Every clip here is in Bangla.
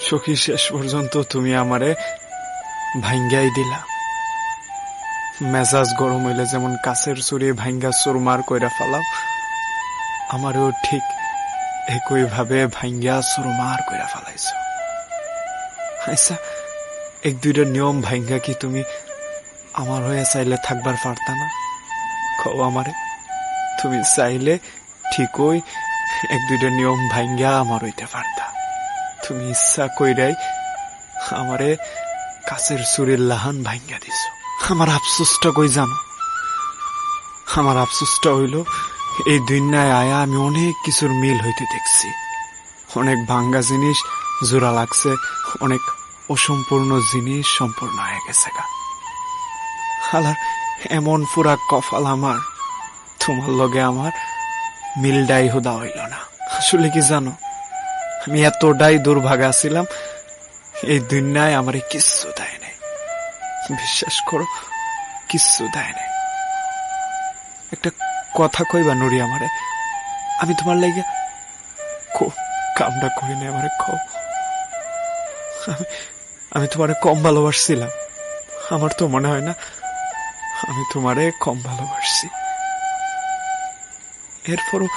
সখী শেষ পর্যন্ত তুমি আমারে ভাঙ্গাই দিলা। মেজাজ গরম হইলে যেমন কাছের চুরি ভাঙ্গা চুরমার কইরা ফেলাও, আমারও ঠিক একই ভাবে ভাঙ্গা চুরমার কইরা ফেলাইছ। আচ্ছা, এক দুইটা নিয়ম ভাঙ্গা কি তুমি আমার হয়ে চাইলে থাকবার পারতা না? কও আমারে, তুমি চাইলে ঠিকই এক দুইটা নিয়ম ভাঙ্গা আমার হইতে পারতা। তুমি ইচ্ছা কইরাই আমারে কাছের চুরির লাহান ভাঙ্গা দিছ। আমার আফসোসটা কই জানো? আমার আফসোসটা হইল এই দুনিয়ায় আয়া আমি অনেক কিছুর মিল হইতে দেখছি। অনেক ভাঙ্গা জিনিস জোড়া লাগছে, অনেক অসম্পূর্ণ জিনিস সম্পূর্ণ হয়ে গেছে গা। হালার এমন পুরা কপাল আমার, তোমার লগে আমার মিলডাই হুদা হইল না। আসলে কি জানো, আমি এতটাই দুর্ভাগা ছিলাম, এই দুনিয়ায় আমারে কিচ্ছু দেয় নাই। বিশ্বাস করো, কিচ্ছু দেয় নাই। একটা কথা কইবা নুরি আমারে? আমি তোমার লাগে কামটা করি না, আমারে কও। আমি তোমারে কম ভালোবাসছিলাম? আমার তো মনে হয় না আমি তোমারে কম ভালোবাসছি। এরপরও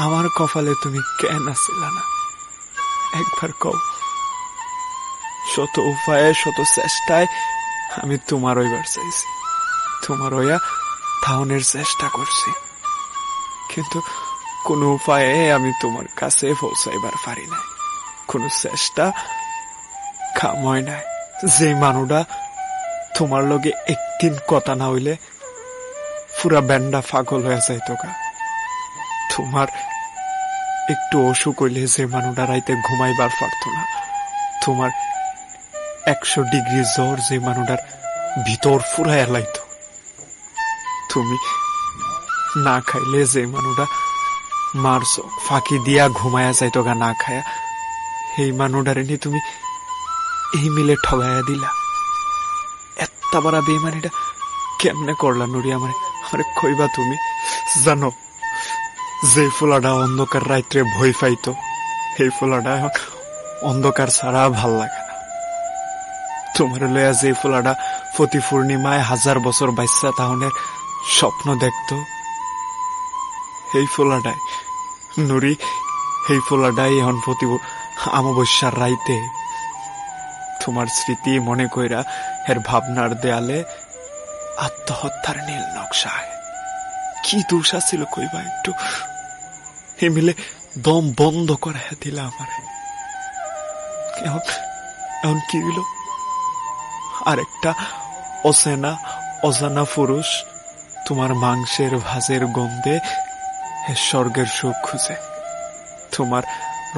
আমার কপালে তুমি কেন আসিলা না? একবার কও। শত উপায়ে শত চেষ্টায় আমি তোমার হইবার চাইছি, তোমার হইয়া থাউনের চেষ্টা করছি, কিন্তু কোন উপায়ে আমি তোমার কাছে পৌঁছাইবার পারি নাই। কোন চেষ্টা কাম হয় নাই। যে মানুষটা তোমার লগে একদিন কথা না হইলে পুরা ব্যান্ডা পাগল হয়ে যাইত গা, তোমার একটু অসুখ হইলে যে মানুষটা রাইতে ঘুমাইবার পারত না, তোমার 100 ডিগ্রি জ্বর যে মানুষটার ভিতর ফুরাইয়া লাইত, তুমি না খাইলে যে মানুষটা মারছ ফাঁকি দিয়া ঘুমায়া যাইত গা না খায়া, এই মানুষটারে নিয়ে তুমি এই মিলে ঠগাইয়া দিলা। এত বড় বেইমানিটা কেমনে করলা নুরি? আমারে কইবা তুমি? জানো, যে ফুলাটা অন্ধকার রাত্রে ভয় পাইতো, এই ফুলাটা এখন অন্ধকার ছাড়া ভাল লাগে না। তোমার লইয়া যে ফুলাটা প্রতি পূর্ণিমায় 1000 বছর বাচ্চা তাহনের স্বপ্ন দেখত, এই ফুলাটাই নুরি, এই ফুলাটাই এখন প্রতি অমাবস্যার রাইতে তোমার স্মৃতি মনে কইরা এর ভাবনার দেয়ালে আত্মহত্যার নীল নকশায়। কি দোষ ছিল কইবা একটু? এ মিলে দম বন্ধ করাইয়া দিলা আমারে। এখন কি হইল? আরেকটা অজানা পুরুষ তোমার মাংসের ভাজের গন্ধে স্বর্গের সুখ খুঁজে, তোমার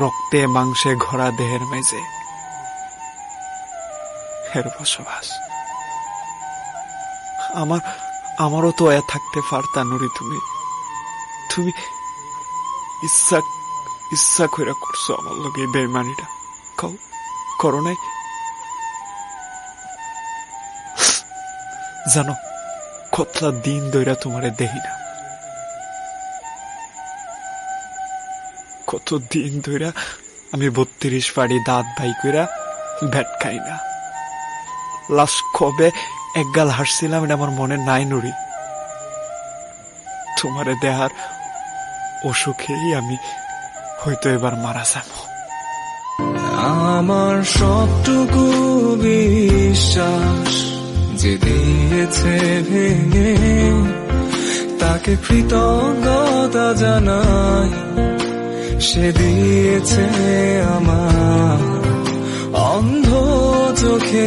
রক্তে মাংসে ঘোরা দেহের মেজে এর বসবাস। আমারও তো এ থাকতে পারতা নুরি। তুমি ইচ্ছা কইরা করছো আমার লগে বেইমানিটা? করো নাই? জানো, কতলা দিন ধইরা তোমারে দেহি না, কত দিন ধইরা আমি 32 পাড়ি দাঁত ভাই কইরা ভ্যাট খাই না। লাস্ট কবে একগাল হাসছিলাম এটা আমার মনে নাই নুরি। তোমারে দেহার অসুখেই আমি হয়তো এবার মারা যাব। আমার সবটুকু বিশ্বাস যে দিয়েছে ভেঙে, তাকে কৃতজ্ঞতা জানাই। সে দিয়েছে আমার অন্ধ চোখে